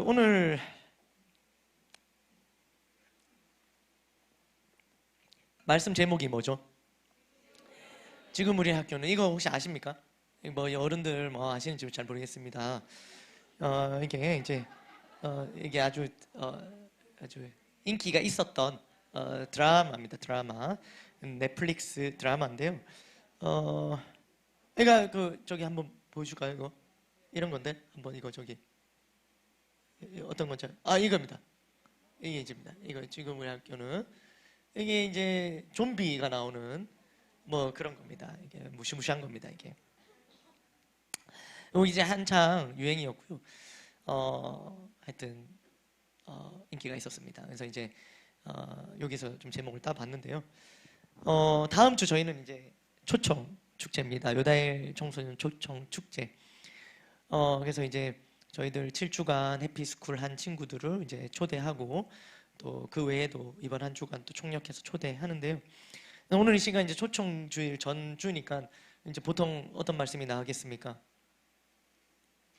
오늘 말씀 제목이 뭐죠? 지금 우리 학교는 이거 혹시 아십니까? 뭐 어른들 뭐 아시는지 잘 모르겠습니다. 이게 이제 이게 아주 인기가 있었던 드라마입니다. 드라마 넷플릭스 드라마인데요. 그러니까 저기 한번 보여줄까요? 이거 이런 건데 한번 이거 저기 어떤 건지 이겁니다. 이게 이제입니다. 이거 지금 우리 학교는 이게 이제 좀비가 나오는 뭐 그런 겁니다. 이게 무시무시한 겁니다. 이게 이제 한창 유행이었고요. 하여튼 인기가 있었습니다. 그래서 이제 여기서 좀 제목을 따봤는데요. 다음 주 저희는 이제 초청 축제입니다. 요다일 청소년 초청 축제. 그래서 이제 저희들 7주간 해피스쿨 한 친구들을 이제 초대하고 또 그 외에도 이번 한 주간 또 총력해서 초대하는데요. 오늘 이 시간 이제 초청 주일 전 주니까 이제 보통 어떤 말씀이 나가겠습니까?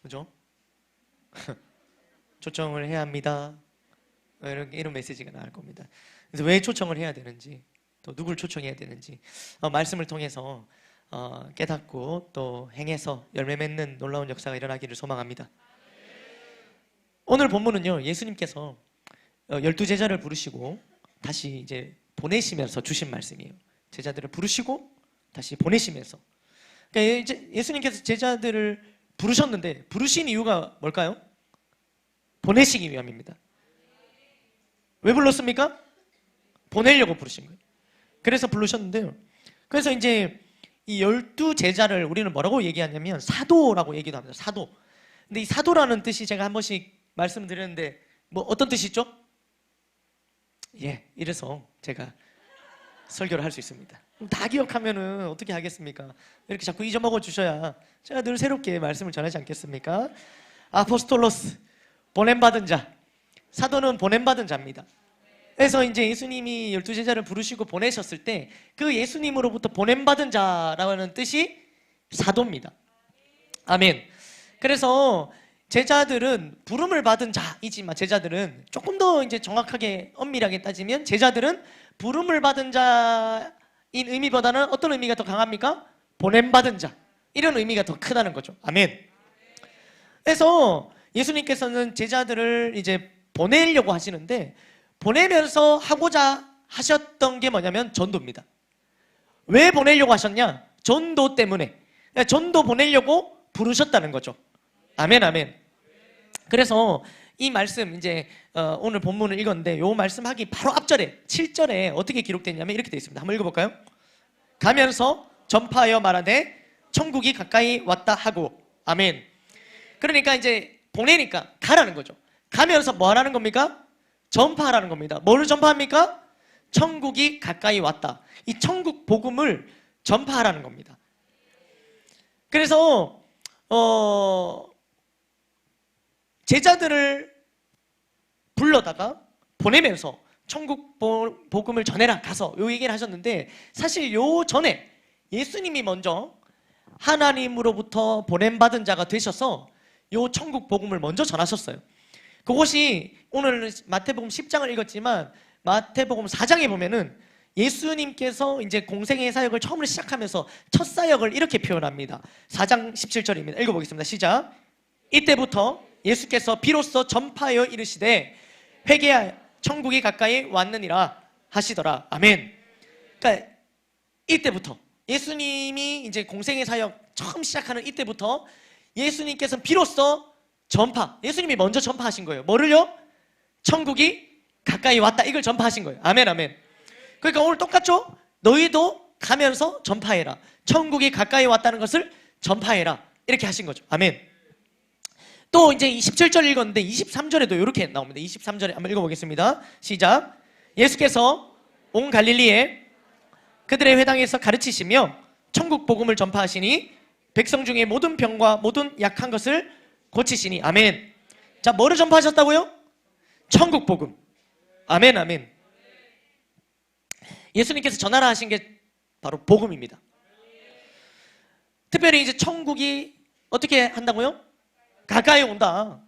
그죠? 초청을 해야 합니다. 이런 메시지가 나올 겁니다. 그래서 왜 초청을 해야 되는지, 또 누굴 초청해야 되는지 말씀을 통해서 깨닫고 또 행해서 열매 맺는 놀라운 역사가 일어나기를 소망합니다. 오늘 본문은요, 예수님께서 12제자를 부르시고 다시 이제 보내시면서 주신 말씀이에요. 제자들을 부르시고 다시 보내시면서. 그러니까 이제 예수님께서 제자들을 부르셨는데 부르신 이유가 뭘까요? 보내시기 위함입니다. 왜 불렀습니까? 보내려고 부르신 거예요. 그래서 부르셨는데요. 그래서 이제 이 12제자를 우리는 뭐라고 얘기하냐면 사도라고 얘기도 합니다. 사도. 근데 이 사도라는 뜻이 제가 한 번씩 말씀드렸는데 뭐 어떤 뜻이 있죠? 이래서 제가 설교를 할 수 있습니다. 다 기억하면은 어떻게 하겠습니까? 이렇게 자꾸 잊어먹어 주셔야 제가 늘 새롭게 말씀을 전하지 않겠습니까? 아포스톨로스, 보냄받은 자. 사도는 보냄받은 자입니다. 그래서 이제 예수님이 12제자를 부르시고 보내셨을 때 그 예수님으로부터 보냄받은 자라는 뜻이 사도입니다. 아멘. 그래서 제자들은 부름을 받은 자이지만 제자들은 조금 더 이제 정확하게 엄밀하게 따지면 제자들은 부름을 받은 자인 의미보다는 어떤 의미가 더 강합니까? 보냄받은 자, 이런 의미가 더 크다는 거죠. 아멘. 그래서 예수님께서는 제자들을 이제 보내려고 하시는데 보내면서 하고자 하셨던 게 뭐냐면 전도입니다. 왜 보내려고 하셨냐? 전도 때문에. 전도 보내려고 부르셨다는 거죠. 아멘, 아멘. 그래서 이 말씀 이제 오늘 본문을 읽었는데 이 말씀하기 바로 앞절에 7절에 어떻게 기록됐냐면 이렇게 되어 있습니다. 한번 읽어볼까요? 가면서 전파하여 말하되 천국이 가까이 왔다 하고. 아멘. 그러니까 이제 보내니까 가라는 거죠. 가면서 뭐 하라는 겁니까? 전파하라는 겁니다. 뭐를 전파합니까? 천국이 가까이 왔다. 이 천국 복음을 전파하라는 겁니다. 그래서 제자들을 불러다가 보내면서 천국 복음을 전해라 가서 요 얘기를 하셨는데 사실 요 전에 예수님이 먼저 하나님으로부터 보냄받은 자가 되셔서 요 천국 복음을 먼저 전하셨어요. 그것이 오늘 마태복음 10장을 읽었지만 마태복음 4장에 보면은 예수님께서 이제 공생의 사역을 처음으로 시작하면서 첫 사역을 이렇게 표현합니다. 4장 17절입니다. 읽어보겠습니다. 시작. 이때부터 예수께서 비로소 전파하여 이르시되 회개하여 천국이 가까이 왔느니라 하시더라. 아멘. 그러니까 이때부터 예수님이 이제 공생의 사역 처음 시작하는 이때부터 예수님께서는 비로소 전파, 예수님이 먼저 전파하신 거예요. 뭐를요? 천국이 가까이 왔다, 이걸 전파하신 거예요. 아멘, 아멘. 그러니까 오늘 똑같죠? 너희도 가면서 전파해라. 천국이 가까이 왔다는 것을 전파해라, 이렇게 하신 거죠. 아멘. 또 이제 27절 읽었는데 23절에도 이렇게 나옵니다. 23절에 한번 읽어보겠습니다. 시작. 예수께서 온 갈릴리에 그들의 회당에서 가르치시며 천국 복음을 전파하시니 백성 중에 모든 병과 모든 약한 것을 고치시니. 아멘. 자, 뭐를 전파하셨다고요? 천국 복음. 아멘, 아멘. 예수님께서 전하라 하신 게 바로 복음입니다. 특별히 이제 천국이 어떻게 한다고요? 가까이 온다.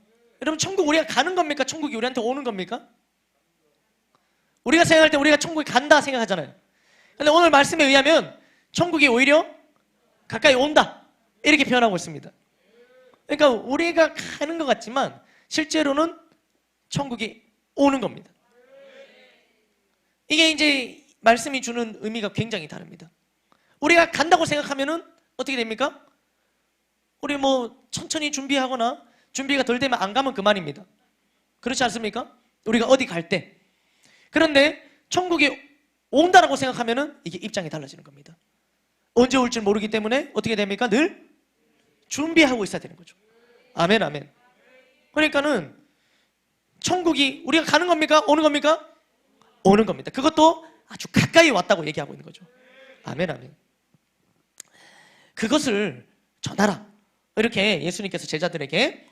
여러분 천국 우리가 가는 겁니까? 천국이 우리한테 오는 겁니까? 우리가 생각할 때 우리가 천국에 간다 생각하잖아요. 근데 오늘 말씀에 의하면 천국이 오히려 가까이 온다 이렇게 표현하고 있습니다. 그러니까 우리가 가는 것 같지만 실제로는 천국이 오는 겁니다. 이게 이제 말씀이 주는 의미가 굉장히 다릅니다. 우리가 간다고 생각하면은 어떻게 됩니까? 우리 뭐 천천히 준비하거나 준비가 덜 되면 안 가면 그만입니다. 그렇지 않습니까? 우리가 어디 갈 때. 그런데 천국이 온다라고 생각하면은 이게 입장이 달라지는 겁니다. 언제 올지 모르기 때문에 어떻게 됩니까? 늘 준비하고 있어야 되는 거죠. 아멘, 아멘. 그러니까는 천국이 우리가 가는 겁니까? 오는 겁니까? 오는 겁니다. 그것도 아주 가까이 왔다고 얘기하고 있는 거죠. 아멘, 아멘. 그것을 전하라. 이렇게 예수님께서 제자들에게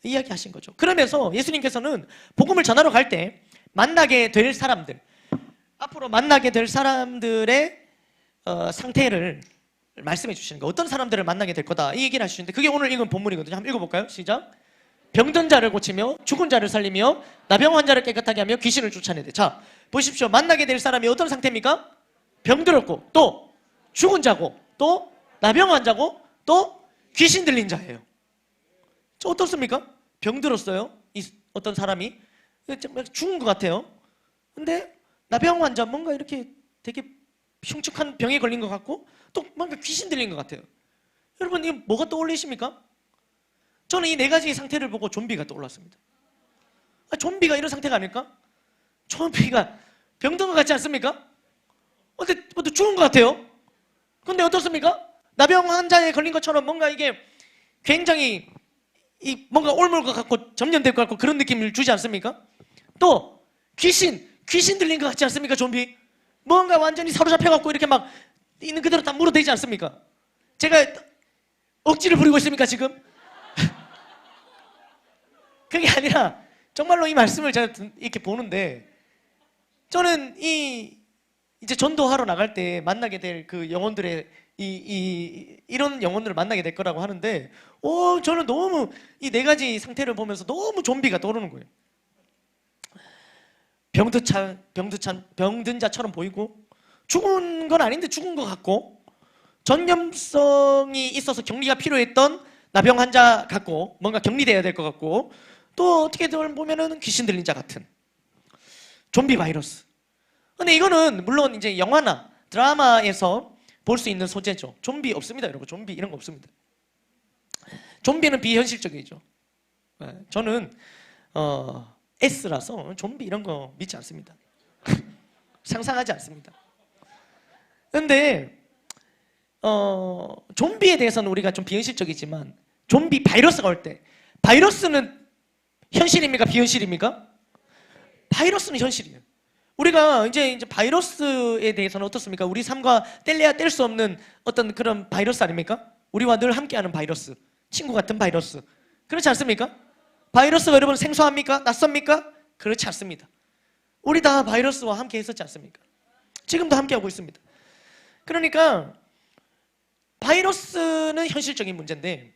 이야기하신 거죠. 그러면서 예수님께서는 복음을 전하러 갈 때 만나게 될 사람들, 앞으로 만나게 될 사람들의 상태를 말씀해 주시는 거예요. 어떤 사람들을 만나게 될 거다 이 얘기를 하시는데 그게 오늘 읽은 본문이거든요. 한번 읽어볼까요? 시작. 병든 자를 고치며 죽은 자를 살리며 나병 환자를 깨끗하게 하며 귀신을 쫓아내되. 자, 보십시오. 만나게 될 사람이 어떤 상태입니까? 병들었고 또 죽은 자고 또 나병 환자고 또 귀신 들린 자예요. 저 어떻습니까? 병들었어요. 어떤 사람이 죽은 것 같아요. 근데 나병 환자 뭔가 이렇게 되게 흉측한 병에 걸린 것 같고 또 뭔가 귀신 들린 것 같아요. 여러분 이게 뭐가 떠올리십니까? 저는 이 네 가지 상태를 보고 좀비가 떠올랐습니다. 좀비가 이런 상태가 아닐까? 좀비가 병든 것 같지 않습니까? 근데 죽은 것 같아요. 근데 어떻습니까? 나병 환자에 걸린 것처럼 뭔가 이게 굉장히 뭔가 옮을 것 같고 점령될 것 같고 그런 느낌을 주지 않습니까? 또 귀신 들린 것 같지 않습니까? 좀비 뭔가 완전히 사로잡혀갖고 이렇게 막 있는 그대로 다 물어대지 않습니까? 제가 억지를 부리고 있습니까 지금? 그게 아니라 정말로 이 말씀을 제가 이렇게 보는데 저는 이제 전도하러 나갈 때 만나게 될 그 영혼들의 이런 영혼들을 만나게 될 거라고 하는데 저는 너무 이 네 가지 상태를 보면서 너무 좀비가 떠오르는 거예요. 병든 자처럼 보이고 죽은 건 아닌데 죽은 것 같고 전염성이 있어서 격리가 필요했던 나병 환자 같고 뭔가 격리돼야 될 것 같고 또 어떻게 보면은 귀신 들린 자 같은 좀비 바이러스. 근데 이거는 물론 이제 영화나 드라마에서 볼 수 있는 소재죠. 좀비 없습니다, 여러분. 좀비 이런 거 없습니다. 좀비는 비현실적이죠. 저는 S라서 좀비 이런 거 믿지 않습니다. 상상하지 않습니다. 근데 좀비에 대해서는 우리가 좀 비현실적이지만 좀비 바이러스가 올 때 바이러스는 현실입니까? 비현실입니까? 바이러스는 현실이에요. 우리가 이제 바이러스에 대해서는 어떻습니까? 우리 삶과 뗄래야 뗄 수 없는 어떤 그런 바이러스 아닙니까? 우리와 늘 함께하는 바이러스, 친구 같은 바이러스. 그렇지 않습니까? 바이러스가 여러분 생소합니까? 낯섭니까? 그렇지 않습니다. 우리 다 바이러스와 함께 했었지 않습니까? 지금도 함께하고 있습니다. 그러니까 바이러스는 현실적인 문제인데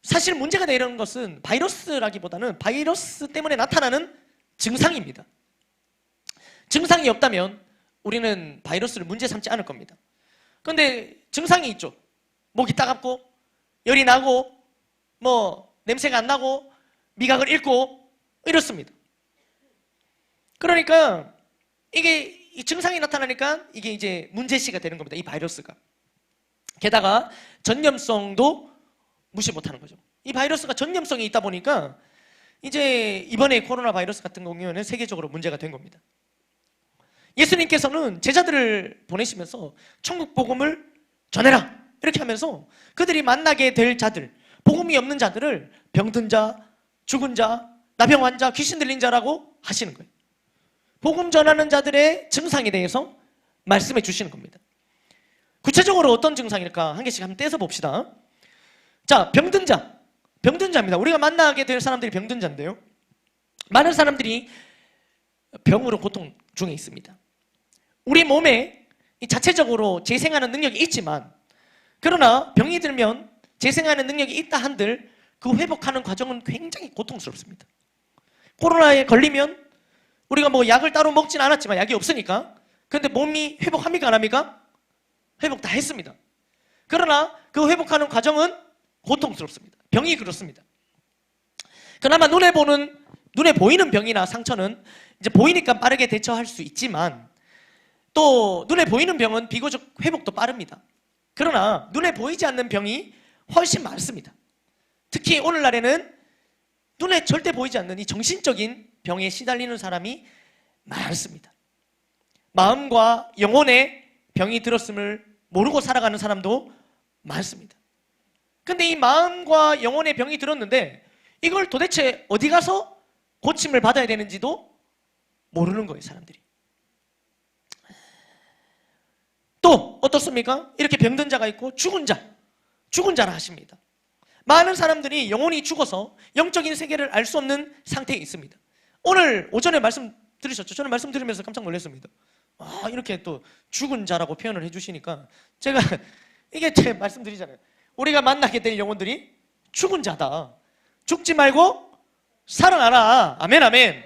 사실 문제가 되는 것은 바이러스라기보다는 바이러스 때문에 나타나는 증상입니다. 증상이 없다면 우리는 바이러스를 문제 삼지 않을 겁니다. 그런데 증상이 있죠. 목이 따갑고 열이 나고 뭐 냄새가 안 나고 미각을 잃고 이렇습니다. 그러니까 이게 이 증상이 나타나니까 이게 이제 문제시가 되는 겁니다. 이 바이러스가. 게다가 전염성도 무시 못하는 거죠. 이 바이러스가 전염성이 있다 보니까 이제 이번에 코로나 바이러스 같은 경우에는 세계적으로 문제가 된 겁니다. 예수님께서는 제자들을 보내시면서 천국 복음을 전해라 이렇게 하면서 그들이 만나게 될 자들, 복음이 없는 자들을 병든 자, 죽은 자, 나병 환자, 귀신 들린 자라고 하시는 거예요. 복음 전하는 자들의 증상에 대해서 말씀해 주시는 겁니다. 구체적으로 어떤 증상일까? 한 개씩 한번 떼서 봅시다. 자, 병든 자입니다. 우리가 만나게 될 사람들이 병든 자인데요. 많은 사람들이 병으로 고통 중에 있습니다. 우리 몸에 자체적으로 재생하는 능력이 있지만 그러나 병이 들면 재생하는 능력이 있다 한들 그 회복하는 과정은 굉장히 고통스럽습니다. 코로나에 걸리면 우리가 뭐 약을 따로 먹진 않았지만 약이 없으니까. 근데 몸이 회복합니까 안 합니까? 회복 다 했습니다. 그러나 그 회복하는 과정은 고통스럽습니다. 병이 그렇습니다. 그나마 눈에 보이는 병이나 상처는 이제 보이니까 빠르게 대처할 수 있지만 또 눈에 보이는 병은 비교적 회복도 빠릅니다. 그러나 눈에 보이지 않는 병이 훨씬 많습니다. 특히 오늘날에는 눈에 절대 보이지 않는 이 정신적인 병에 시달리는 사람이 많습니다. 마음과 영혼에 병이 들었음을 모르고 살아가는 사람도 많습니다. 근데 이 마음과 영혼에 병이 들었는데 이걸 도대체 어디 가서 고침을 받아야 되는지도 모르는 거예요, 사람들이. 또 어떻습니까? 이렇게 병든 자가 있고 죽은 자라 하십니다. 많은 사람들이 영혼이 죽어서 영적인 세계를 알 수 없는 상태에 있습니다. 오늘 오전에 말씀 들으셨죠? 저는 말씀 들으면서 깜짝 놀랐습니다. 이렇게 또 죽은 자라고 표현을 해주시니까 제가 이게 제 말씀드리잖아요. 우리가 만나게 될 영혼들이 죽은 자다. 죽지 말고 살아나라. 아멘, 아멘.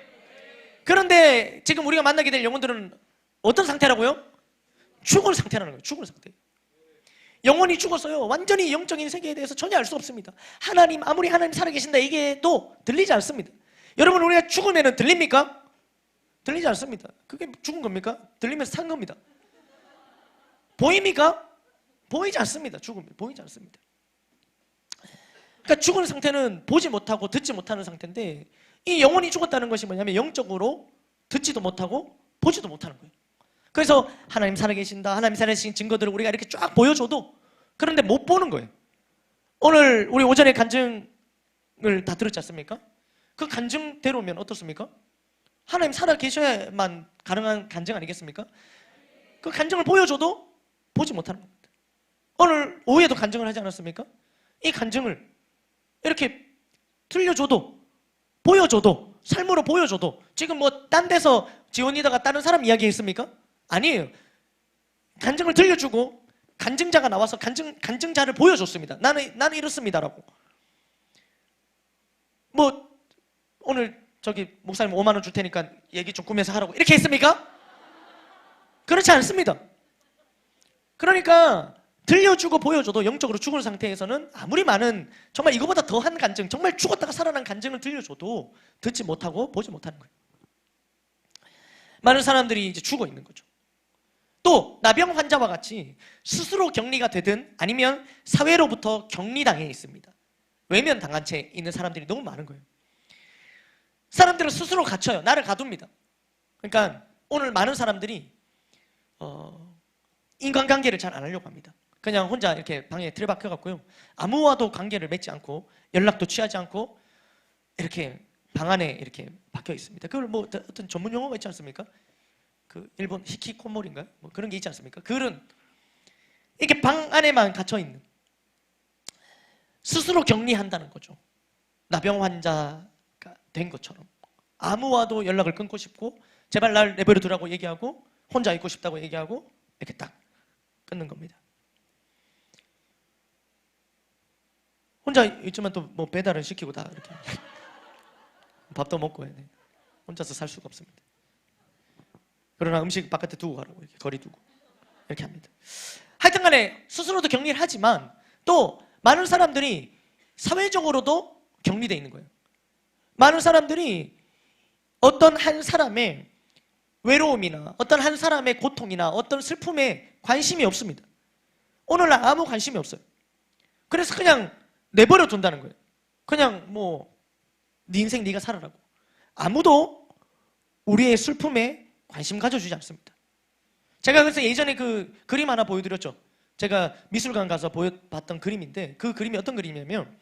그런데 지금 우리가 만나게 될 영혼들은 어떤 상태라고요? 죽은 상태라는 거예요. 죽은 상태. 영혼이 죽었어요. 완전히 영적인 세계에 대해서 전혀 알 수 없습니다. 아무리 하나님 살아계신다 이게 또 들리지 않습니다. 여러분, 우리가 죽으면 들립니까? 들리지 않습니다. 그게 죽은 겁니까? 들리면서 산 겁니다. 보입니까? 보이지 않습니다. 죽으면 보이지 않습니다. 그러니까 죽은 상태는 보지 못하고 듣지 못하는 상태인데 이 영혼이 죽었다는 것이 뭐냐면 영적으로 듣지도 못하고 보지도 못하는 거예요. 그래서 하나님 살아계신다, 하나님 살아계신 증거들을 우리가 이렇게 쫙 보여줘도 그런데 못 보는 거예요. 오늘 우리 오전에 간증을 다 들었지 않습니까? 그 간증대로면 어떻습니까? 하나님 살아계셔야만 가능한 간증 아니겠습니까? 그 간증을 보여줘도 보지 못하는 겁니다. 오늘 오후에도 간증을 하지 않았습니까? 이 간증을 이렇게 들려줘도 보여줘도 삶으로 보여줘도 지금 뭐 딴 데서 지원이다가 다른 사람 이야기 했습니까? 아니에요. 간증을 들려주고 간증자가 나와서 간증자를 보여줬습니다. 나는 이렇습니다라고. 뭐 오늘 저기 목사님 5만 원 줄 테니까 얘기 좀 꾸며서 하라고 이렇게 했습니까? 그렇지 않습니다. 그러니까 들려주고 보여줘도 영적으로 죽은 상태에서는 아무리 많은 정말 이거보다 더한 간증, 정말 죽었다가 살아난 간증을 들려줘도 듣지 못하고 보지 못하는 거예요. 많은 사람들이 이제 죽어 있는 거죠. 또 나병 환자와 같이 스스로 격리가 되든 아니면 사회로부터 격리당해 있습니다. 외면당한 채 있는 사람들이 너무 많은 거예요. 사람들은 스스로 갇혀요. 나를 가둡니다. 그러니까 오늘 많은 사람들이 인간관계를 잘 안 하려고 합니다. 그냥 혼자 이렇게 방에 틀박혀갖고요. 아무와도 관계를 맺지 않고 연락도 취하지 않고 이렇게 방 안에 이렇게 박혀 있습니다. 그걸 뭐 어떤 전문 용어가 있지 않습니까? 그 일본 히키코모리인가요? 뭐 그런 게 있지 않습니까? 그런 이렇게 방 안에만 갇혀 있는 스스로 격리한다는 거죠. 나병 환자가 된 것처럼 아무와도 연락을 끊고 싶고 제발 날 내버려 두라고 얘기하고 혼자 있고 싶다고 얘기하고 이렇게 딱 끊는 겁니다. 혼자 있지만 또 뭐 배달은 시키고 다 이렇게 밥도 먹고 해야 돼. 혼자서 살 수가 없습니다. 그러나 음식 바깥에 두고 가라고 이렇게 거리 두고 이렇게 합니다. 하여튼간에 스스로도 격리를 하지만 또 많은 사람들이 사회적으로도 격리되어 있는 거예요. 많은 사람들이 어떤 한 사람의 외로움이나 어떤 한 사람의 고통이나 어떤 슬픔에 관심이 없습니다. 오늘날 아무 관심이 없어요. 그래서 그냥 내버려 둔다는 거예요. 그냥 뭐 네 인생 네가 살아라고. 아무도 우리의 슬픔에 관심 가져주지 않습니다. 제가 그래서 예전에 그 그림 하나 보여드렸죠. 제가 미술관 가서 봤던 그림인데 그 그림이 어떤 그림이냐면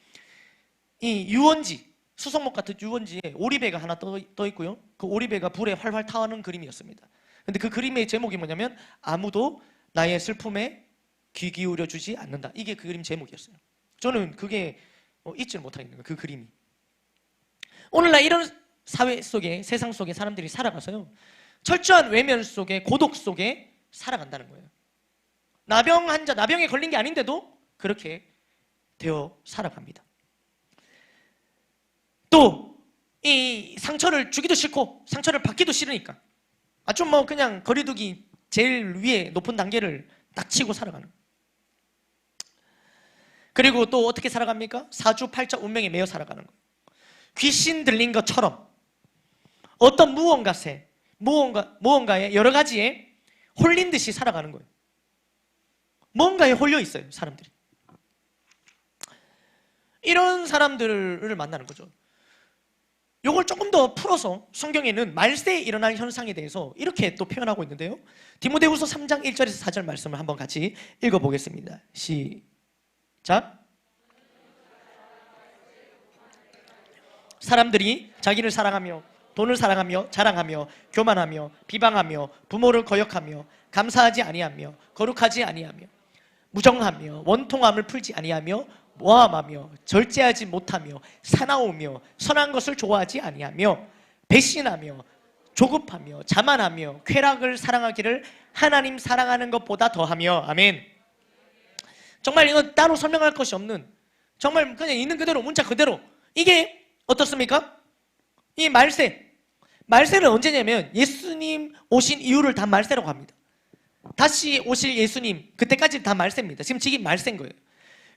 이 유원지, 수성목 같은 유원지에 오리배가 하나 떠 있고요. 그 오리배가 불에 활활 타는 그림이었습니다. 근데 그 그림의 제목이 뭐냐면 아무도 나의 슬픔에 귀 기울여 주지 않는다. 이게 그 그림 제목이었어요. 저는 그게 잊지를 못하겠는 거예요. 그 그림이. 오늘날 이런 사회 속에 세상 속에 사람들이 살아가서요. 철저한 외면 속에 고독 속에 살아간다는 거예요. 나병 환자, 나병에 걸린 게 아닌데도 그렇게 되어 살아갑니다. 또 이 상처를 주기도 싫고 상처를 받기도 싫으니까 좀 뭐 그냥 거리두기 제일 위에 높은 단계를 딱 치고 살아가는 거예요. 그리고 또 어떻게 살아갑니까? 사주팔자 운명에 매여 살아가는 거예요. 귀신 들린 것처럼 어떤 무언가에 여러 가지에 홀린 듯이 살아가는 거예요. 뭔가에 홀려 있어요, 사람들이. 이런 사람들을 만나는 거죠. 이걸 조금 더 풀어서 성경에는 말세에 일어날 현상에 대해서 이렇게 또 표현하고 있는데요. 디모데후서 3장 1절에서 4절 말씀을 한번 같이 읽어보겠습니다. 시작. 사람들이 자기를 사랑하며 돈을 사랑하며 자랑하며 교만하며 비방하며 부모를 거역하며 감사하지 아니하며 거룩하지 아니하며 무정하며 원통함을 풀지 아니하며 모함하며 절제하지 못하며 사나우며 선한 것을 좋아하지 아니하며 배신하며 조급하며 자만하며 쾌락을 사랑하기를 하나님 사랑하는 것보다 더하며. 아멘. 정말 이건 따로 설명할 것이 없는, 정말 그냥 있는 그대로 문자 그대로, 이게 어떻습니까? 이 말세는 언제냐면 예수님 오신 이유를 다 말세라고 합니다. 다시 오실 예수님, 그때까지 다 말세입니다. 지금 말세인 거예요.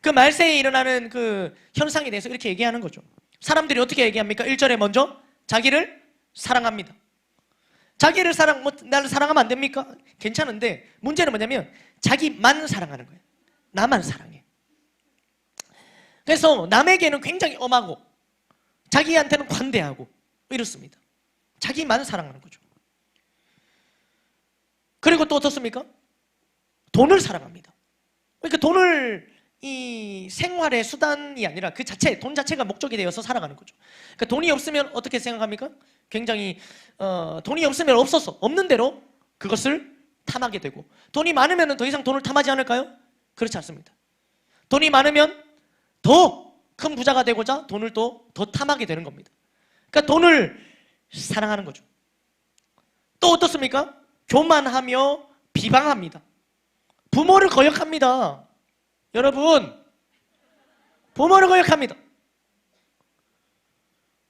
그 말세에 일어나는 그 현상에 대해서 이렇게 얘기하는 거죠. 사람들이 어떻게 얘기합니까? 1절에 먼저 자기를 사랑합니다. 나를 사랑하면 안 됩니까? 괜찮은데 문제는 뭐냐면 자기만 사랑하는 거예요. 나만 사랑해. 그래서 남에게는 굉장히 엄하고 자기한테는 관대하고 이렇습니다. 자기만 사랑하는 거죠. 그리고 또 어떻습니까? 돈을 사랑합니다. 그러니까 돈을 이 생활의 수단이 아니라 그 자체, 돈 자체가 목적이 되어서 살아가는 거죠. 그러니까 돈이 없으면 어떻게 생각합니까? 굉장히 돈이 없으면 없는 대로 그것을 탐하게 되고, 돈이 많으면 더 이상 돈을 탐하지 않을까요? 그렇지 않습니다. 돈이 많으면 더 큰 부자가 되고자 돈을 더 탐하게 되는 겁니다. 그러니까 돈을 사랑하는 거죠. 또 어떻습니까? 교만하며 비방합니다. 부모를 거역합니다. 여러분, 부모를 거역합니다.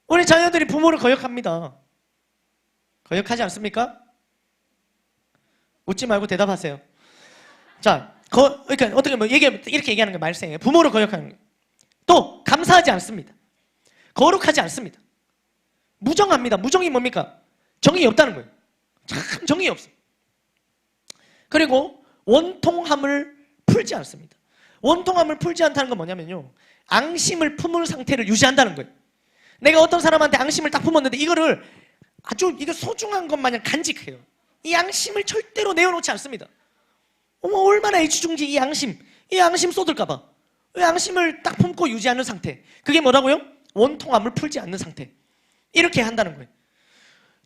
우리 자녀들이 부모를 거역합니다. 거역하지 않습니까? 웃지 말고 대답하세요. 자, 그러니까 어떻게 이렇게 얘기하는 게 말세예요. 부모를 거역하는 거예요. 또 감사하지 않습니다. 거룩하지 않습니다. 무정합니다. 무정이 뭡니까? 정이 없다는 거예요. 참 정이 없어요. 그리고 원통함을 풀지 않습니다. 원통함을 풀지 않다는 건 뭐냐면요, 앙심을 품은 상태를 유지한다는 거예요. 내가 어떤 사람한테 앙심을 딱 품었는데 이거를 아주 이거 소중한 것 마냥 간직해요. 이 앙심을 절대로 내어놓지 않습니다. 어머, 얼마나 애지중지 이 앙심 쏟을까 봐. 이 앙심을 딱 품고 유지하는 상태, 그게 뭐라고요? 원통함을 풀지 않는 상태. 이렇게 한다는 거예요.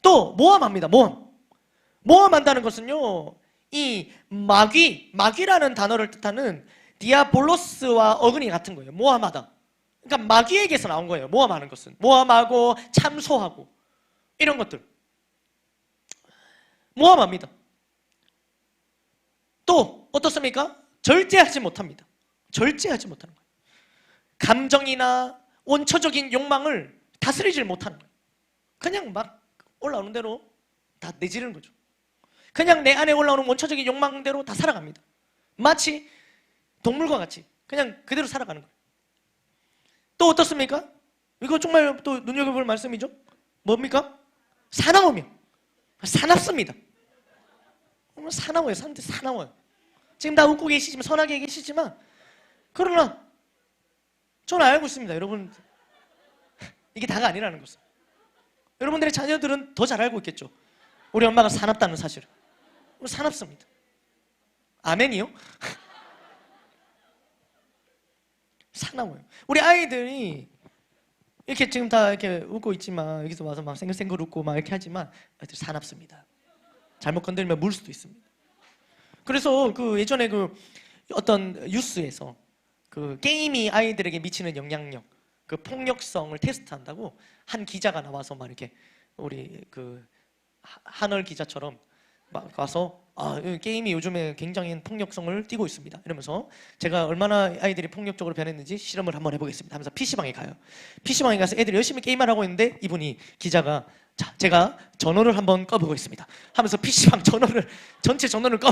또 모함합니다. 모함한다는 것은요, 이 마귀라는 단어를 뜻하는 디아볼로스와 어근이 같은 거예요. 모함하다. 그러니까 마귀에게서 나온 거예요. 모함하는 것은 모함하고 참소하고 이런 것들 모함합니다. 또 어떻습니까? 절제하지 못합니다. 절제하지 못하는 거예요. 감정이나 원초적인 욕망을 다스리질 못하는 거예요. 그냥 막 올라오는 대로 다 내지르는 거죠. 그냥 내 안에 올라오는 원초적인 욕망대로 다 살아갑니다. 마치 동물과 같이 그냥 그대로 살아가는 거예요. 또 어떻습니까? 이거 정말 또 눈여겨볼 말씀이죠. 뭡니까? 사납습니다. 사나워요. 사람들 사나워요. 지금 다 웃고 계시지만, 선하게 계시지만, 그러나 저는 알고 있습니다. 여러분, 이게 다가 아니라는 것을. 여러분들의 자녀들은 더 잘 알고 있겠죠. 우리 엄마가 사납다는 사실을. 사납습니다. 아멘이요? 사나워요. 우리 아이들이 이렇게 지금 다 이렇게 웃고 있지만, 여기서 와서 막 생글생글 웃고 막 이렇게 하지만, 아이들 사납습니다. 잘못 건드리면 물 수도 있습니다. 그래서 그 예전에 그 어떤 뉴스에서 그 게임이 아이들에게 미치는 영향력, 그 폭력성을 테스트한다고 한 기자가 나와서 막 이렇게 우리 그 한얼 기자처럼 막 와서 이 게임이 요즘에 굉장히 폭력성을 띠고 있습니다. 이러면서 제가 얼마나 아이들이 폭력적으로 변했는지 실험을 한번 해보겠습니다 하면서 PC방에 가요. PC방에 가서 애들이 열심히 게임을 하고 있는데 이분이 기자가 자, 제가 전원을 한번 꺼보고 있습니다 하면서 PC방 전원을 전체 전원을 꺼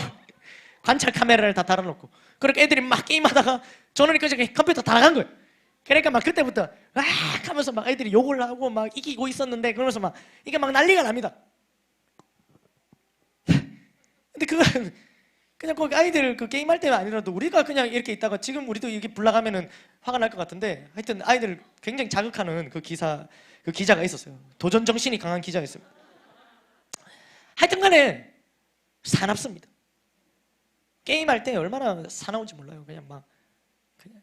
관찰 카메라를 다 달아놓고 그렇게 애들이 막 게임하다가 전원이 꺼지고 컴퓨터 다 나간 거예요. 그러니까 막 그때부터 아 하면서 막 애들이 욕을 하고 막 이기고 있었는데 그러면서 막 이게 막 난리가 납니다. 근데 그건 그냥 그 아이들 그 게임할 때는 아니라도 우리가 그냥 이렇게 있다가 지금 우리도 이렇게 불나가면은 화가 날 것 같은데 하여튼 아이들 굉장히 자극하는 그 기자가 있었어요. 도전 정신이 강한 기자가 있어요. 하여튼 간에 사납습니다. 게임할 때 얼마나 사나운지 몰라요. 그냥 막 그냥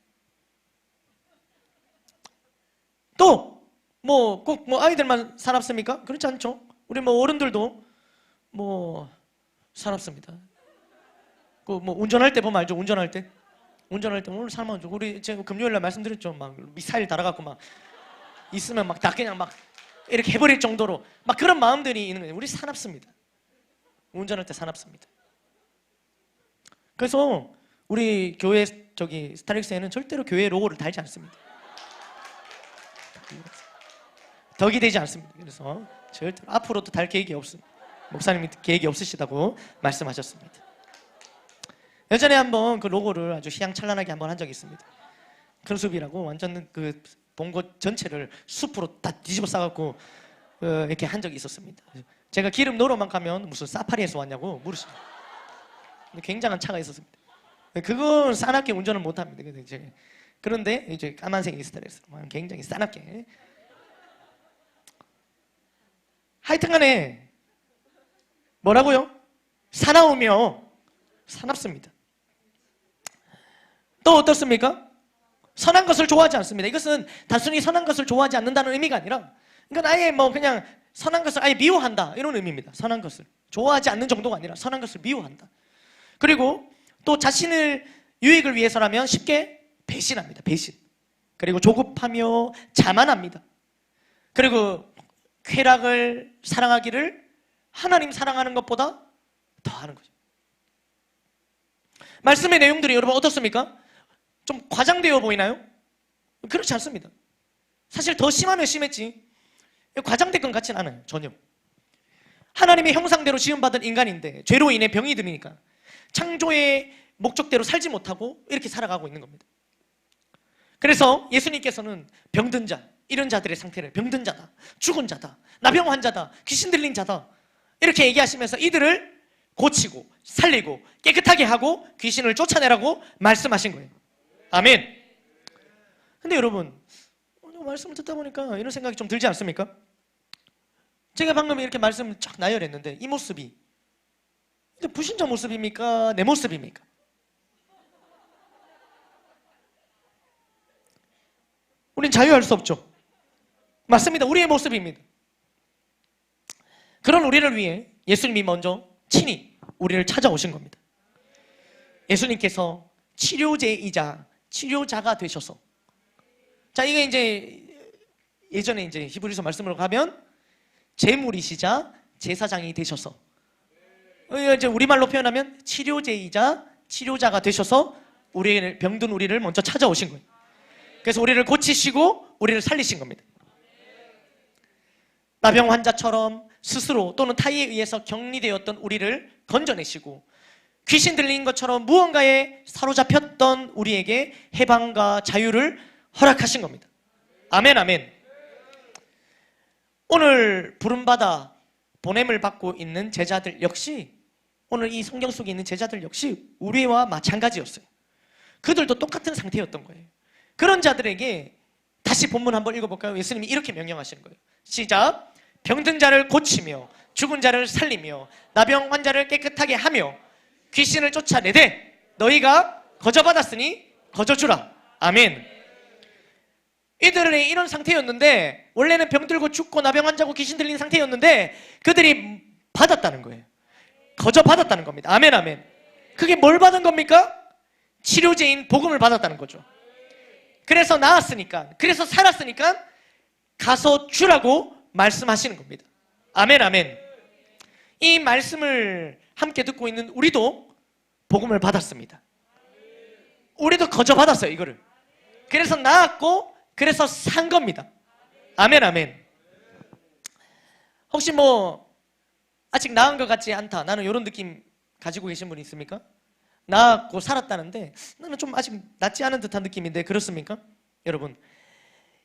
또 뭐 꼭 뭐 아이들만 사납습니까? 그렇지 않죠. 우리 뭐 어른들도 뭐 사납습니다. 그 뭐 운전할 때 보면 알죠. 운전할 때 오늘 사람은 우리 제가 금요일날 말씀드렸죠. 막 미사일 달아갖고 막 있으면 막 다 그냥 막 이렇게 해버릴 정도로 막 그런 마음들이 있는 거예요. 우리 사납습니다. 운전할 때 사납습니다. 그래서 우리 교회 저기 스타렉스에는 절대로 교회 로고를 달지 않습니다. 덕이 되지 않습니다. 그래서 절대로 앞으로도 달 계획이 없습니다. 목사님이 계획이 없으시다고 말씀하셨습니다. 예전에 한번 그 로고를 아주 휘황찬란하게 한번 한 적이 있습니다. 큰 숲이라고 완전 그 본고 전체를 숲으로 다 뒤집어 싸갖고 이렇게 한 적이 있었습니다. 제가 기름 넣으러만 가면 무슨 사파리에서 왔냐고 물으시죠. 굉장한 차가 있었습니다. 그건 싸납게 운전을 못합니다. 그런데 이제 까만색 스타일에서 굉장히 싸납게 하여튼간에 뭐라고요? 사나우며 사납습니다. 또 어떻습니까? 선한 것을 좋아하지 않습니다. 이것은 단순히 선한 것을 좋아하지 않는다는 의미가 아니라 이건 아예 뭐 그냥 선한 것을 아예 미워한다 이런 의미입니다. 선한 것을 좋아하지 않는 정도가 아니라 선한 것을 미워한다. 그리고 또 자신을 유익을 위해서라면 쉽게 배신합니다. 배신. 그리고 조급하며 자만합니다. 그리고 쾌락을 사랑하기를 하나님 사랑하는 것보다 더 하는 거죠. 말씀의 내용들이 여러분 어떻습니까? 좀 과장되어 보이나요? 그렇지 않습니다. 사실 더 심하면 심했지 과장된 건 같진 않아요. 전혀. 하나님의 형상대로 지음받은 인간인데 죄로 인해 병이 드니까 창조의 목적대로 살지 못하고 이렇게 살아가고 있는 겁니다. 그래서 예수님께서는 병든 자, 이런 자들의 상태를 병든 자다, 죽은 자다, 나병 환자다, 귀신 들린 자다 이렇게 얘기하시면서 이들을 고치고 살리고 깨끗하게 하고 귀신을 쫓아내라고 말씀하신 거예요. 아멘. 근데 여러분 말씀을 듣다 보니까 이런 생각이 좀 들지 않습니까? 제가 방금 이렇게 말씀을 쫙 나열했는데 이 모습이 불신자 모습입니까? 내 모습입니까? 우린 자유할 수 없죠. 맞습니다. 우리의 모습입니다. 그런 우리를 위해 예수님이 먼저 친히 우리를 찾아오신 겁니다. 예수님께서 치료제이자 치료자가 되셔서 자 이게 이제 예전에 이제 히브리서 말씀으로 가면 제물이시자 제사장이 되셔서 이제 우리말로 표현하면 치료제이자 치료자가 되셔서 우리를 병든 우리를 먼저 찾아오신 거예요. 그래서 우리를 고치시고 우리를 살리신 겁니다. 나병 환자처럼 스스로 또는 타의에 의해서 격리되었던 우리를 건져내시고 귀신 들린 것처럼 무언가에 사로잡혔던 우리에게 해방과 자유를 허락하신 겁니다. 아멘 아멘. 오늘 부름받아 보냄을 받고 있는 제자들 역시 오늘 이 성경 속에 있는 제자들 역시 우리와 마찬가지였어요. 그들도 똑같은 상태였던 거예요. 그런 자들에게 다시 본문 한번 읽어볼까요? 예수님이 이렇게 명령하시는 거예요. 시작. 병든 자를 고치며 죽은 자를 살리며 나병 환자를 깨끗하게 하며 귀신을 쫓아내되 너희가 거저받았으니 거저주라. 아멘. 이들의 이런 상태였는데 원래는 병들고 죽고 나병 환자고 귀신 들린 상태였는데 그들이 받았다는 거예요. 거저받았다는 겁니다. 아멘 아멘. 그게 뭘 받은 겁니까? 치료제인 복음을 받았다는 거죠. 그래서 나았으니까 그래서 살았으니까 가서 주라고 말씀하시는 겁니다. 아멘 아멘. 이 말씀을 함께 듣고 있는 우리도 복음을 받았습니다. 우리도 거저 받았어요, 이거를. 그래서 나았고, 그래서 산 겁니다. 아멘, 아멘. 혹시 아직 나은 것 같지 않다, 나는 이런 느낌 가지고 계신 분 있습니까? 나았고 살았다는데 나는 좀 아직 낫지 않은 듯한 느낌인데, 그렇습니까? 여러분,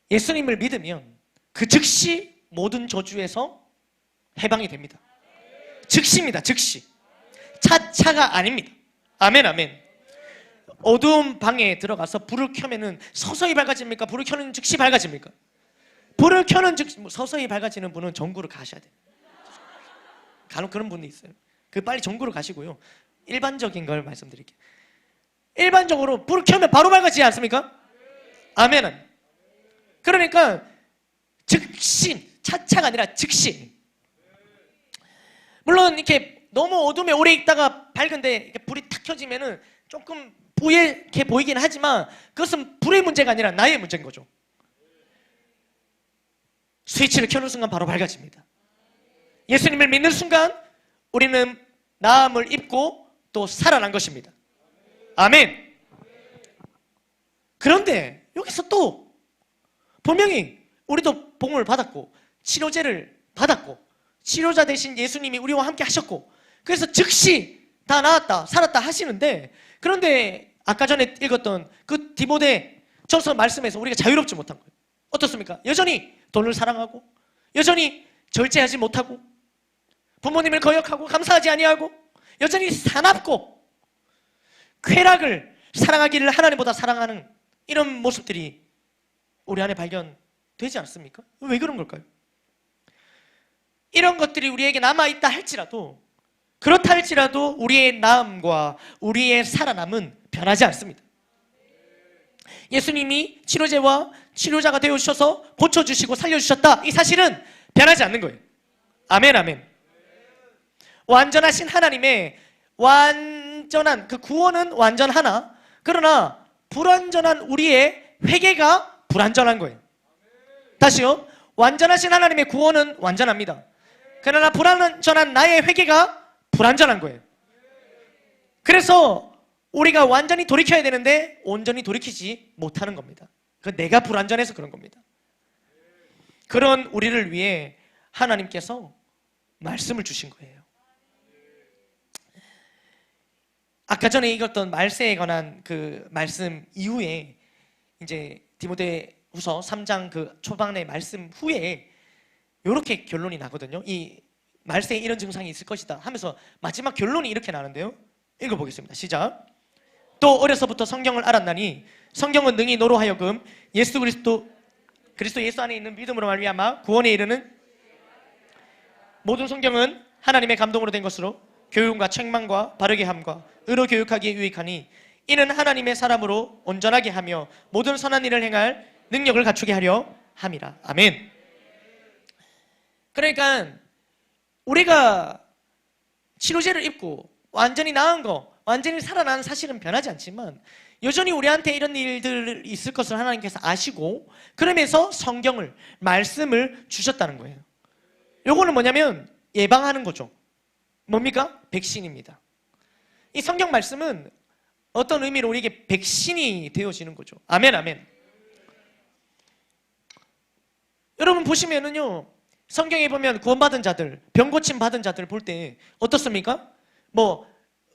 예수님을 믿으면 그 즉시 모든 저주에서 해방이 됩니다. 즉시입니다. 즉시. 차차가 아닙니다. 아멘, 아멘. 어두운 방에 들어가서 불을 켜면은 서서히 밝아집니까? 불을 켜는 즉시 밝아집니까? 불을 켜는 즉시, 서서히 밝아지는 분은 전구를 가셔야 돼요. 간혹 그런 분이 있어요. 빨리 전구를 가시고요. 일반적인 걸 말씀드릴게요. 일반적으로 불을 켜면 바로 밝아지지 않습니까? 아멘. 그러니까 즉시, 차차가 아니라 즉시. 물론 이렇게 너무 어둠에 오래 있다가 밝은데 이렇게 불이 탁 켜지면은 조금 부옇게 보이긴 하지만 그것은 불의 문제가 아니라 나의 문제인 거죠. 스위치를 켜는 순간 바로 밝아집니다. 예수님을 믿는 순간 우리는 나음을 입고 또 살아난 것입니다. 아멘. 그런데 여기서 또 분명히 우리도 복음을 받았고 치료제를 받았고 치료자 대신 예수님이 우리와 함께 하셨고, 그래서 즉시 다 나았다 살았다 하시는데, 그런데 아까 전에 읽었던 그 디모데 전서 말씀에서 우리가 자유롭지 못한 거예요. 어떻습니까? 여전히 돈을 사랑하고, 여전히 절제하지 못하고, 부모님을 거역하고 감사하지 아니하고, 여전히 사납고 쾌락을 사랑하기를 하나님보다 사랑하는 이런 모습들이 우리 안에 발견되지 않습니까? 왜 그런 걸까요? 이런 것들이 우리에게 남아있다 할지라도, 그렇다 할지라도 우리의 나음과 우리의 살아남은 변하지 않습니다. 예수님이 치료제와 치료자가 되어주셔서 고쳐주시고 살려주셨다, 이 사실은 변하지 않는 거예요. 아멘, 아멘. 완전하신 하나님의 완전한 그 구원은 완전하나, 그러나 불완전한 우리의 회개가 불완전한 거예요. 다시요. 완전하신 하나님의 구원은 완전합니다. 그러나 불완전한 나의 회개가 불완전한 거예요. 그래서 우리가 완전히 돌이켜야 되는데 온전히 돌이키지 못하는 겁니다. 내가 불완전해서 그런 겁니다. 그런 우리를 위해 하나님께서 말씀을 주신 거예요. 아까 전에 읽었던 말세에 관한 그 말씀 이후에 이제 디모데후서 3장 그 초반의 말씀 후에 이렇게 결론이 나거든요. 이 말세에 이런 증상이 있을 것이다 하면서 마지막 결론이 이렇게 나는데요. 읽어보겠습니다. 시작. 또 어려서부터 성경을 알았나니 성경은 능히 너로 하여금 그리스도 예수 안에 있는 믿음으로 말미암아 구원에 이르는, 모든 성경은 하나님의 감동으로 된 것으로 교훈과 책망과 바르게 함과 의로 교육하기에 유익하니 이는 하나님의 사람으로 온전하게 하며 모든 선한 일을 행할 능력을 갖추게 하려 함이라. 아멘. 그러니까 우리가 치료제를 입고 완전히 나은 거, 완전히 살아난 사실은 변하지 않지만 여전히 우리한테 이런 일들이 있을 것을 하나님께서 아시고, 그러면서 성경을, 말씀을 주셨다는 거예요. 요거는 뭐냐면 예방하는 거죠. 뭡니까? 백신입니다. 이 성경 말씀은 어떤 의미로 우리에게 백신이 되어지는 거죠. 아멘, 아멘. 여러분 보시면은요, 성경에 보면 구원받은 자들, 병 고침 받은 자들 볼 때 어떻습니까?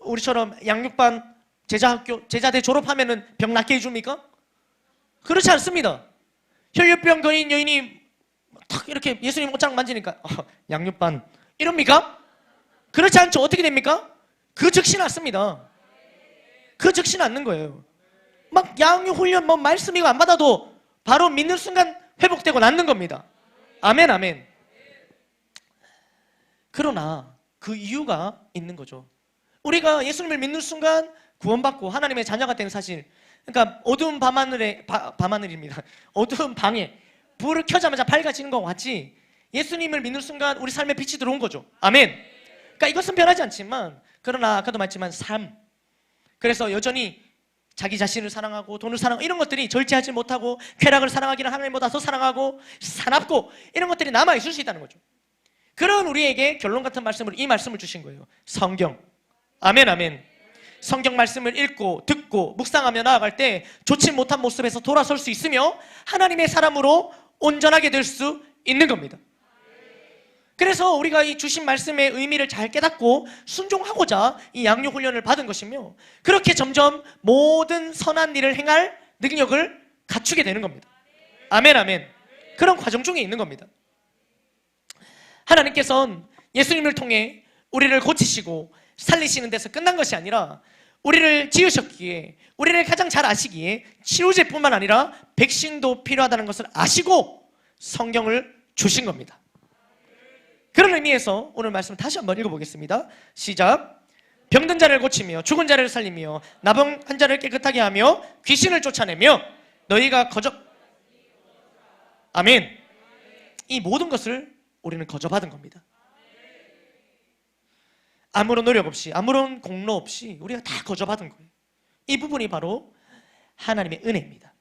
우리처럼 양육반 제자대 졸업하면은 병 낫게 해줍니까? 그렇지 않습니다. 혈류병 걸린 여인이 탁 이렇게 예수님 옷장 만지니까 양육반 이럽니까? 그렇지 않죠. 어떻게 됩니까? 그 즉시 낫습니다. 그 즉시 낫는 거예요. 막 양육 훈련 말씀 이거 안 받아도 바로 믿는 순간 회복되고 낫는 겁니다. 아멘, 아멘. 그러나 그 이유가 있는 거죠. 우리가 예수님을 믿는 순간 구원받고 하나님의 자녀가 된 사실, 그러니까 어두운 밤하늘입니다. 어두운 방에 불을 켜자마자 밝아지는 것과 같이 예수님을 믿는 순간 우리 삶에 빛이 들어온 거죠. 아멘. 그러니까 이것은 변하지 않지만, 그러나 아까도 말했지만 그래서 여전히 자기 자신을 사랑하고 돈을 사랑하고 이런 것들이 절제하지 못하고 쾌락을 사랑하기는 하나님보다 더 사랑하고 사납고 이런 것들이 남아있을 수 있다는 거죠. 그런 우리에게 결론 같은 이 말씀을 주신 거예요. 성경, 아멘, 아멘. 성경 말씀을 읽고 듣고 묵상하며 나아갈 때 좋지 못한 모습에서 돌아설 수 있으며 하나님의 사람으로 온전하게 될 수 있는 겁니다. 그래서 우리가 이 주신 말씀의 의미를 잘 깨닫고 순종하고자 이 양육 훈련을 받은 것이며, 그렇게 점점 모든 선한 일을 행할 능력을 갖추게 되는 겁니다. 아멘, 아멘. 그런 과정 중에 있는 겁니다. 하나님께서는 예수님을 통해 우리를 고치시고 살리시는 데서 끝난 것이 아니라 우리를 지으셨기에, 우리를 가장 잘 아시기에 치료제뿐만 아니라 백신도 필요하다는 것을 아시고 성경을 주신 겁니다. 그런 의미에서 오늘 말씀 다시 한번 읽어보겠습니다. 시작. 병든 자를 고치며 죽은 자를 살리며 나병한 자를 깨끗하게 하며 귀신을 쫓아내며 너희가 아멘. 이 모든 것을 우리는 거저받은 겁니다. 아무런 노력 없이, 아무런 공로 없이 우리가 다 거저받은 거예요. 이 부분이 바로 하나님의 은혜입니다.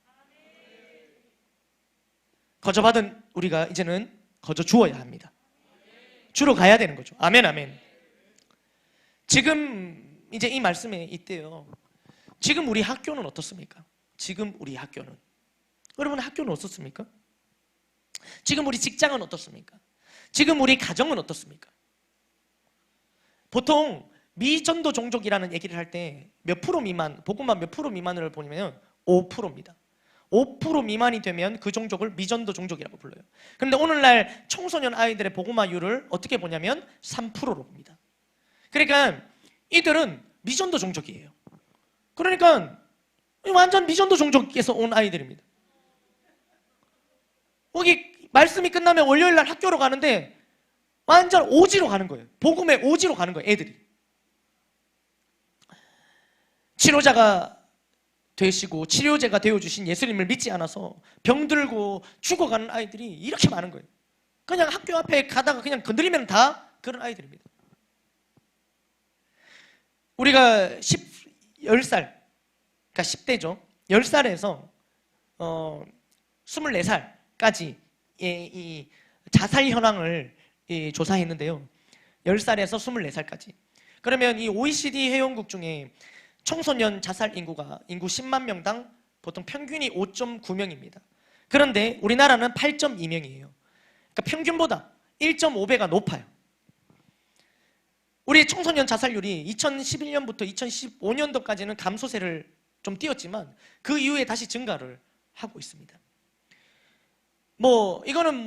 거저받은 우리가 이제는 거저 주어야 합니다. 주러 가야 되는 거죠. 아멘, 아멘. 지금 이제 이 말씀에 있대요. 지금 우리 학교는 어떻습니까? 지금 우리 학교는, 여러분 학교는 어떻습니까? 지금 우리 직장은 어떻습니까? 지금 우리 가정은 어떻습니까? 보통 미전도 종족이라는 얘기를 할 때 몇 프로 미만, 복음만 몇 프로 미만을 보면 5%입니다. 5% 미만이 되면 그 종족을 미전도 종족이라고 불러요. 그런데 오늘날 청소년 아이들의 복음화율을 어떻게 보냐면 3%로 봅니다. 그러니까 이들은 미전도 종족이에요. 그러니까 완전 미전도 종족에서 온 아이들입니다. 거기 말씀이 끝나면 월요일날 학교로 가는데 완전 오지로 가는 거예요. 복음의 오지로 가는 거예요, 애들이. 치료자가 되시고 치료제가 되어주신 예수님을 믿지 않아서 병들고 죽어가는 아이들이 이렇게 많은 거예요. 그냥 학교 앞에 가다가 그냥 건드리면 다 그런 아이들입니다. 우리가 10살, 그러니까 10대죠. 10살에서 24살까지 이 자살 현황을 조사했는데요. 10살에서 24살까지. 그러면 이 OECD 회원국 중에 청소년 자살 인구가 인구 10만 명당 보통 평균이 5.9명입니다. 그런데 우리나라는 8.2명이에요. 그러니까 평균보다 1.5배가 높아요. 우리 청소년 자살률이 2011년부터 2015년도까지는 감소세를 좀 띄었지만 그 이후에 다시 증가를 하고 있습니다. 이거는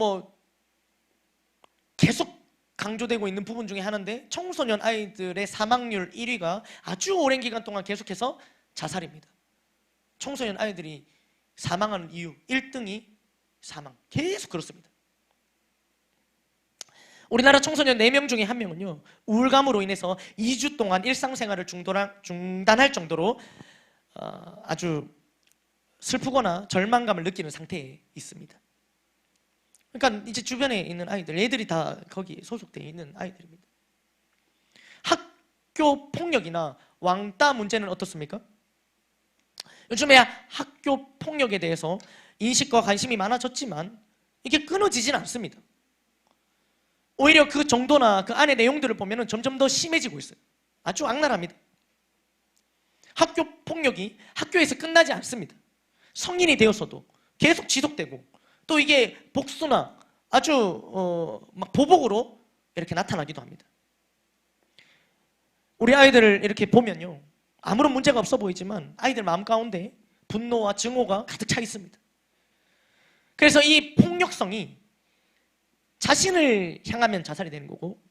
계속 강조되고 있는 부분 중에 하나인데, 청소년 아이들의 사망률 1위가 아주 오랜 기간 동안 계속해서 자살입니다. 청소년 아이들이 사망하는 이유 1등이 사망. 계속 그렇습니다. 우리나라 청소년 4명 중에 1명은요 우울감으로 인해서 2주 동안 일상생활을 중단할 정도로 아주 슬프거나 절망감을 느끼는 상태에 있습니다. 그러니까 이제 주변에 있는 아이들, 애들이 다 거기에 소속되어 있는 아이들입니다. 학교 폭력이나 왕따 문제는 어떻습니까? 요즘에 학교 폭력에 대해서 인식과 관심이 많아졌지만 이게 끊어지진 않습니다. 오히려 그 정도나 그 안의 내용들을 보면 점점 더 심해지고 있어요. 아주 악랄합니다. 학교 폭력이 학교에서 끝나지 않습니다. 성인이 되어서도 계속 지속되고, 또 이게 복수나 아주 막 보복으로 이렇게 나타나기도 합니다. 우리 아이들을 이렇게 보면요 아무런 문제가 없어 보이지만 아이들 마음 가운데 분노와 증오가 가득 차 있습니다. 그래서 이 폭력성이 자신을 향하면 자살이 되는 거고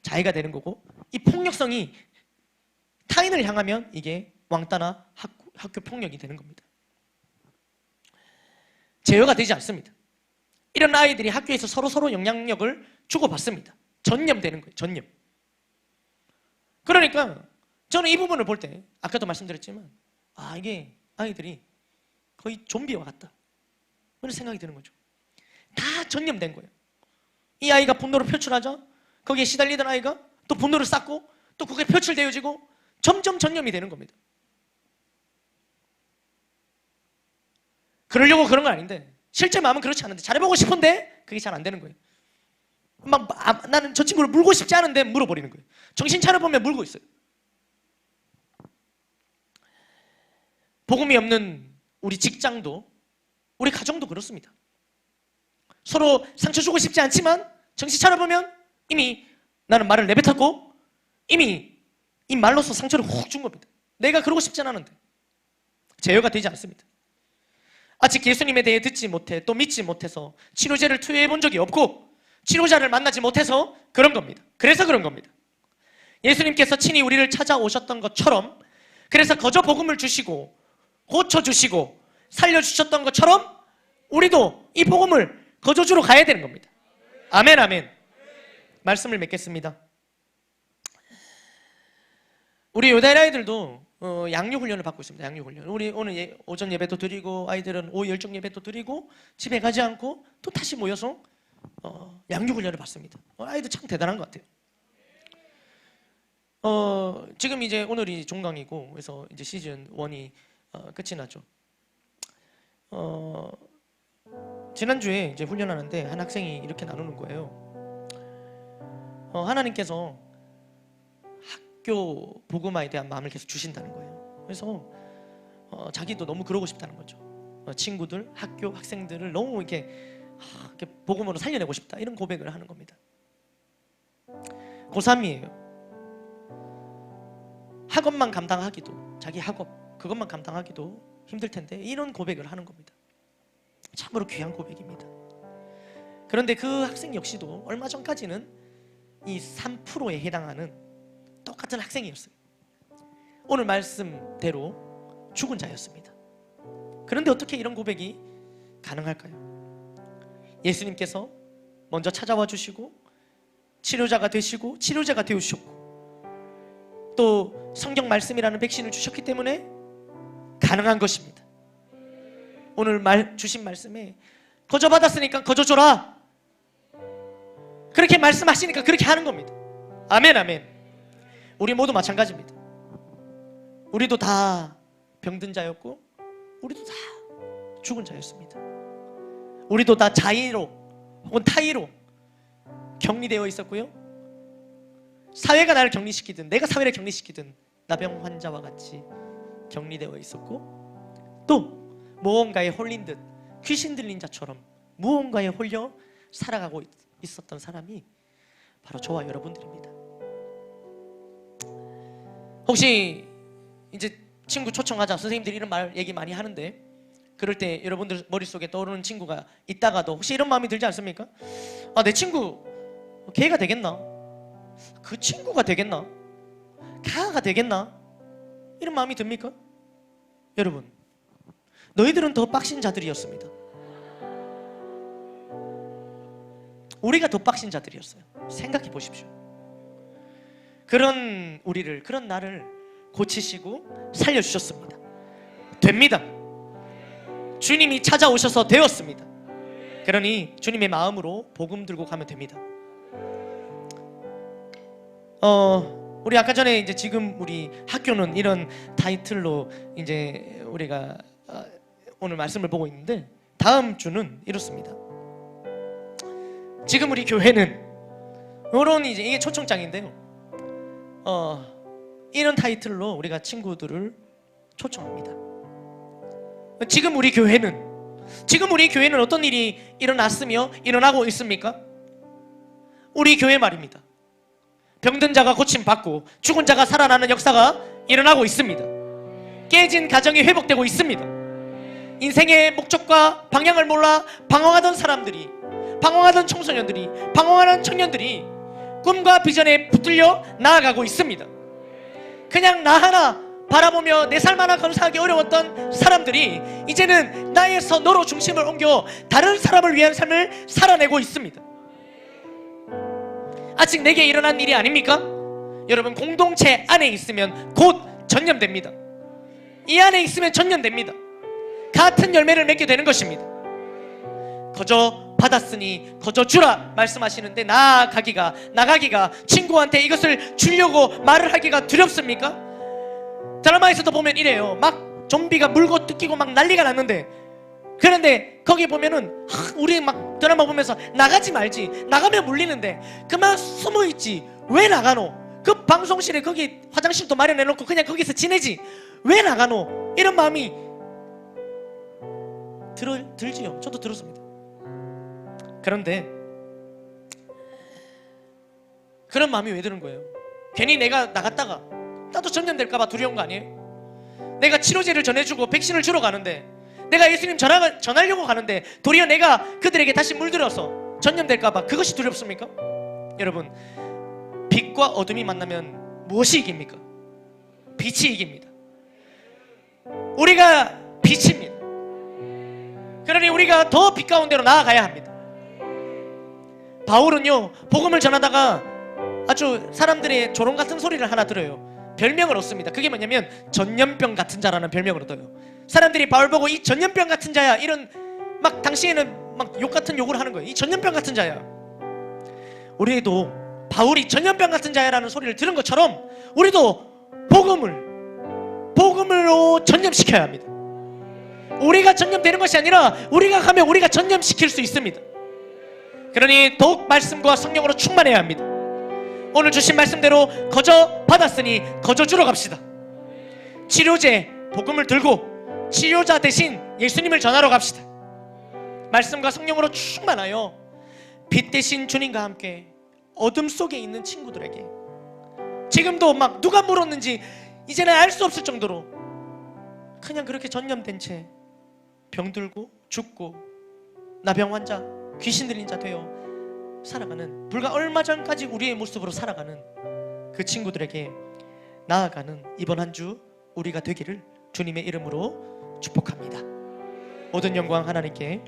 자해가 되는 거고, 이 폭력성이 타인을 향하면 이게 왕따나 학교 폭력이 되는 겁니다. 제어가 되지 않습니다. 이런 아이들이 학교에서 서로 영향력을 주고받습니다. 전염되는 거예요. 전염. 그러니까 저는 이 부분을 볼 때 아까도 말씀드렸지만 이게 아이들이 거의 좀비와 같다, 그런 생각이 드는 거죠. 다 전염된 거예요. 이 아이가 분노를 표출하자 거기에 시달리던 아이가 또 분노를 쌓고 또 그게 표출되어지고 점점 전염이 되는 겁니다. 그러려고 그런 건 아닌데, 실제 마음은 그렇지 않은데 잘해보고 싶은데 그게 잘 안 되는 거예요. 나는 저 친구를 물고 싶지 않은데 물어버리는 거예요. 정신 차려보면 물고 있어요. 복음이 없는 우리 직장도, 우리 가정도 그렇습니다. 서로 상처 주고 싶지 않지만 정신 차려보면 이미 나는 말을 내뱉었고 이미 이 말로서 상처를 훅 준 겁니다. 내가 그러고 싶지 않았는데 제어가 되지 않습니다. 아직 예수님에 대해 듣지 못해 또 믿지 못해서 치료제를 투여해 본 적이 없고 치료자를 만나지 못해서 그런 겁니다. 그래서 그런 겁니다. 예수님께서 친히 우리를 찾아오셨던 것처럼, 그래서 거저 복음을 주시고 고쳐주시고 살려주셨던 것처럼 우리도 이 복음을 거저주러 가야 되는 겁니다. 아멘, 아멘. 말씀을 맺겠습니다. 우리 요다일 아이들도 양육훈련을 받고 있습니다. 양육훈련. 우리 오늘 오전 예배도 드리고 아이들은 오후 열정 예배도 드리고 집에 가지 않고 또 다시 모여서 양육훈련을 받습니다. 아이들 참 대단한 것 같아요. 지금 이제 오늘이 종강이고 그래서 이제 시즌 1이 끝이 나죠. 지난주에 이제 훈련하는데 한 학생이 이렇게 나누는 거예요. 하나님께서 학교 복음화에 대한 마음을 계속 주신다는 거예요. 그래서 자기도 너무 그러고 싶다는 거죠. 친구들, 학교, 학생들을 너무 이렇게 복음으로 살려내고 싶다, 이런 고백을 하는 겁니다. 고3이에요. 학업만 감당하기도, 자기 학업 그것만 감당하기도 힘들 텐데 이런 고백을 하는 겁니다. 참으로 귀한 고백입니다. 그런데 그 학생 역시도 얼마 전까지는 이 3%에 해당하는 똑같은 학생이었어요. 오늘 말씀대로 죽은 자였습니다. 그런데 어떻게 이런 고백이 가능할까요? 예수님께서 먼저 찾아와 주시고 치료자가 되시고 치료자가 되우셨고 또 성경 말씀이라는 백신을 주셨기 때문에 가능한 것입니다. 오늘 주신 말씀에 거저 받았으니까 거저 줘라, 그렇게 말씀하시니까 그렇게 하는 겁니다. 아멘, 아멘. 우리 모두 마찬가지입니다. 우리도 다 병든 자였고 우리도 다 죽은 자였습니다. 우리도 다 자의로 혹은 타의로 격리되어 있었고요, 사회가 나를 격리시키든 내가 사회를 격리시키든 나병 환자와 같이 격리되어 있었고 또 무언가에 홀린 듯 귀신 들린 자처럼 무언가에 홀려 살아가고 있었던 사람이 바로 저와 여러분들입니다. 혹시 이제 친구 초청하자, 선생님들이 이런 얘기 많이 하는데 그럴 때 여러분들 머릿속에 떠오르는 친구가 있다가도 혹시 이런 마음이 들지 않습니까? 내 친구 걔가 되겠나? 그 친구가 되겠나? 가가 되겠나? 이런 마음이 듭니까? 여러분, 너희들은 더 빡신 자들이었습니다. 우리가 더 빡신 자들이었어요. 생각해 보십시오. 그런 우리를, 그런 나를 고치시고 살려주셨습니다. 됩니다. 주님이 찾아오셔서 되었습니다. 그러니 주님의 마음으로 복음 들고 가면 됩니다. 우리 아까 전에 이제 지금 우리 학교는 이런 타이틀로 이제 우리가 오늘 말씀을 보고 있는데 다음 주는 이렇습니다. 지금 우리 교회는 이런 이제 이게 초청장인데요. 이런 타이틀로 우리가 친구들을 초청합니다. 지금 우리 교회는 어떤 일이 일어났으며 일어나고 있습니까? 우리 교회 말입니다. 병든 자가 고침받고 죽은 자가 살아나는 역사가 일어나고 있습니다. 깨진 가정이 회복되고 있습니다. 인생의 목적과 방향을 몰라 방황하던 사람들이, 방황하던 청소년들이, 방황하는 청년들이 꿈과 비전에 붙들려 나아가고 있습니다. 그냥 나 하나 바라보며 내 삶 하나 건사하기 어려웠던 사람들이 이제는 나에서 너로 중심을 옮겨 다른 사람을 위한 삶을 살아내고 있습니다. 아직 내게 일어난 일이 아닙니까? 여러분, 공동체 안에 있으면 곧 전염됩니다. 이 안에 있으면 전염됩니다. 같은 열매를 맺게 되는 것입니다. 거저 받았으니 거저 주라 말씀하시는데 나가기가 친구한테 이것을 주려고 말을 하기가 두렵습니까? 드라마에서도 보면 이래요. 막 좀비가 물고 뜯기고 막 난리가 났는데, 그런데 거기 보면은 우리 막 드라마 보면서 나가지 말지, 나가면 물리는데 그만 숨어있지 왜 나가노? 그 방송실에 거기 화장실도 마련해놓고 그냥 거기서 지내지 왜 나가노? 이런 마음이 들지요. 저도 들었습니다. 그런데 그런 마음이 왜 드는 거예요? 괜히 내가 나갔다가 나도 전염될까봐 두려운 거 아니에요? 내가 치료제를 전해주고 백신을 주러 가는데, 내가 예수님 전하려고 가는데 도리어 내가 그들에게 다시 물들어서 전염될까봐 그것이 두렵습니까? 여러분, 빛과 어둠이 만나면 무엇이 이깁니까? 빛이 이깁니다. 우리가 빛입니다. 그러니 우리가 더 빛 가운데로 나아가야 합니다. 바울은요, 복음을 전하다가 아주 사람들의 조롱 같은 소리를 하나 들어요. 별명을 얻습니다. 그게 뭐냐면 전염병 같은 자라는 별명을 얻어요. 사람들이 바울 보고 이 전염병 같은 자야, 이런 막 당시에는 막 욕 같은 욕을 하는 거예요. 이 전염병 같은 자야. 우리도 바울이 전염병 같은 자야라는 소리를 들은 것처럼 우리도 복음으로 전염시켜야 합니다. 우리가 전염되는 것이 아니라 우리가 가면 우리가 전염시킬 수 있습니다. 그러니 더욱 말씀과 성령으로 충만해야 합니다. 오늘 주신 말씀대로 거저 받았으니 거저 주러 갑시다. 치료제 복음을 들고 치료자 대신 예수님을 전하러 갑시다. 말씀과 성령으로 충만하여 빛 대신 주님과 함께 어둠 속에 있는 친구들에게, 지금도 막 누가 물었는지 이제는 알 수 없을 정도로 그냥 그렇게 전염된 채 병들고 죽고 나병 환자, 귀신 들린 자 되어 살아가는, 불과 얼마 전까지 우리의 모습으로 살아가는 그 친구들에게 나아가는 이번 한 주 우리가 되기를 주님의 이름으로 축복합니다. 모든 영광 하나님께